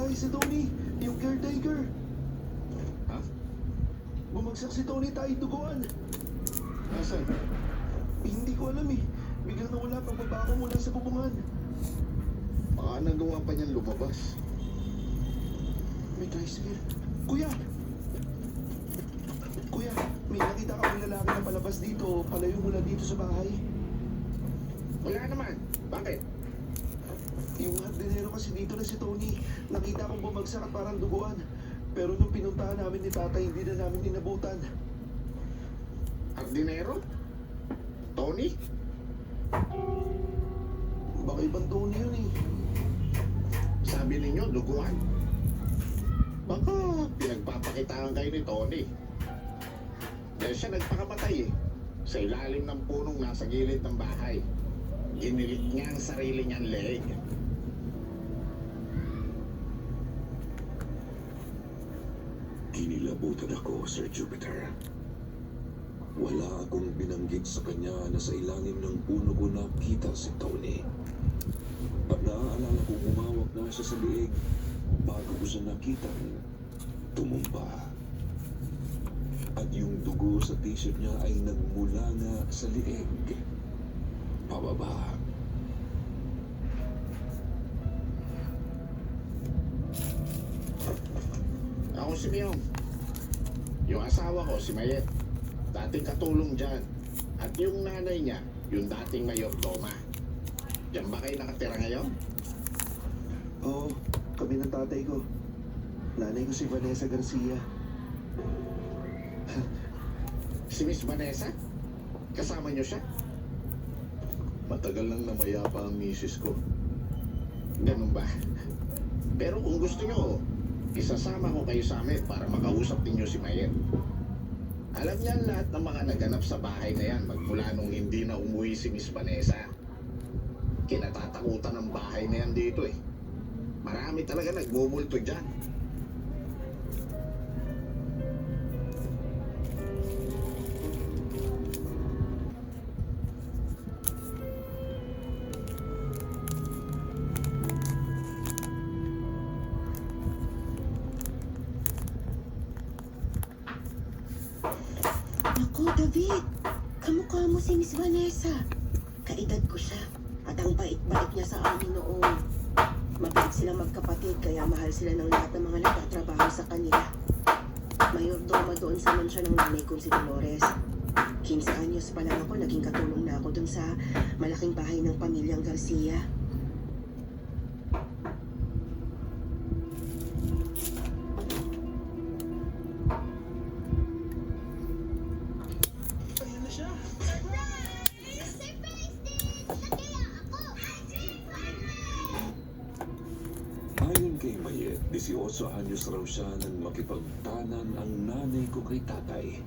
bahay si Tony, yung caretaker. Ha? Bumagsak si Tony tayo duguan. Nasaan? Hindi ko alam eh. Biglang nawala pagbaba ko mula sa bubungan. Baka nagawa pa niyan lumabas. May tricycle. Kuya! Kuya, may nakita ka ng lalaki na palabas dito, palayo mula dito sa bahay. Wala naman. Bakit? Yung hardinero kasi dito na si Tony. Nakita kong bumagsak at parang duguan. Pero nung pinuntahan namin ni tatay, hindi na namin inabutan. Hardinero? Tony? Baka ibang Tony yun eh. Sabi ninyo, duguan. Baka pinagpapakitaan kayo ni Tony. Dahil siya nagpakamatay eh. Sa ilalim ng punong nasa gilid ng bahay. Ginilit niya ang sarili niyang leeg. Kinilabutan ako, Sir Jupiter. Wala akong binanggit sa kanya na sa ilalim ng puno ko nakita si Tony. At naaalala kong umawak na siya sa liig bago ko siya nakitang tumumba. At yung dugo sa t-shirt niya ay nagmula nga sa liig. Pababa. Ako si Miyong. Yung asawa ko, si Mayet. Dating katulong dyan. At yung nanay niya, yung dating mayordoma. Diyan ba kayo nakatira ngayon? Oo, kami ng tatay ko. Nanay ko si Vanessa Garcia. Si Miss Vanessa? Kasama niyo siya? Matagal nang namayapa ang misis ko. Ganun ba? Pero kung gusto niyo, isasama ko kayo sa amin para makausap ninyo si Mayet. Alam niya lahat ng mga naganap sa bahay na yan magmula nung hindi na umuwi si Miss Vanessa. Kinatatakutan ng bahay na yan dito eh. Marami talaga nagmumulto dyan. Naku, David. Kamukha mo si Miss Vanessa. Kaedad ko siya. At ang bait-bait niya sa amin noon. Mabait silang magkapatid kaya mahal sila ng lahat ng mga nagtatrabaho sa kanila. Mayordoma doon sa mansya ng nanay kong si Dolores. 15 anyos pa lang ako, naging katulong na ako doon sa malaking bahay ng pamilyang Garcia. Ayun na siya. Ayon kay Mayet, 18 anyos raw siya nang makipagtanan ang nanay ko kay tatay.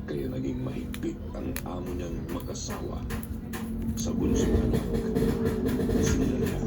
Kaya naging mahigpit ang amo niyang mag-asawa sa bunso anak, si Leia.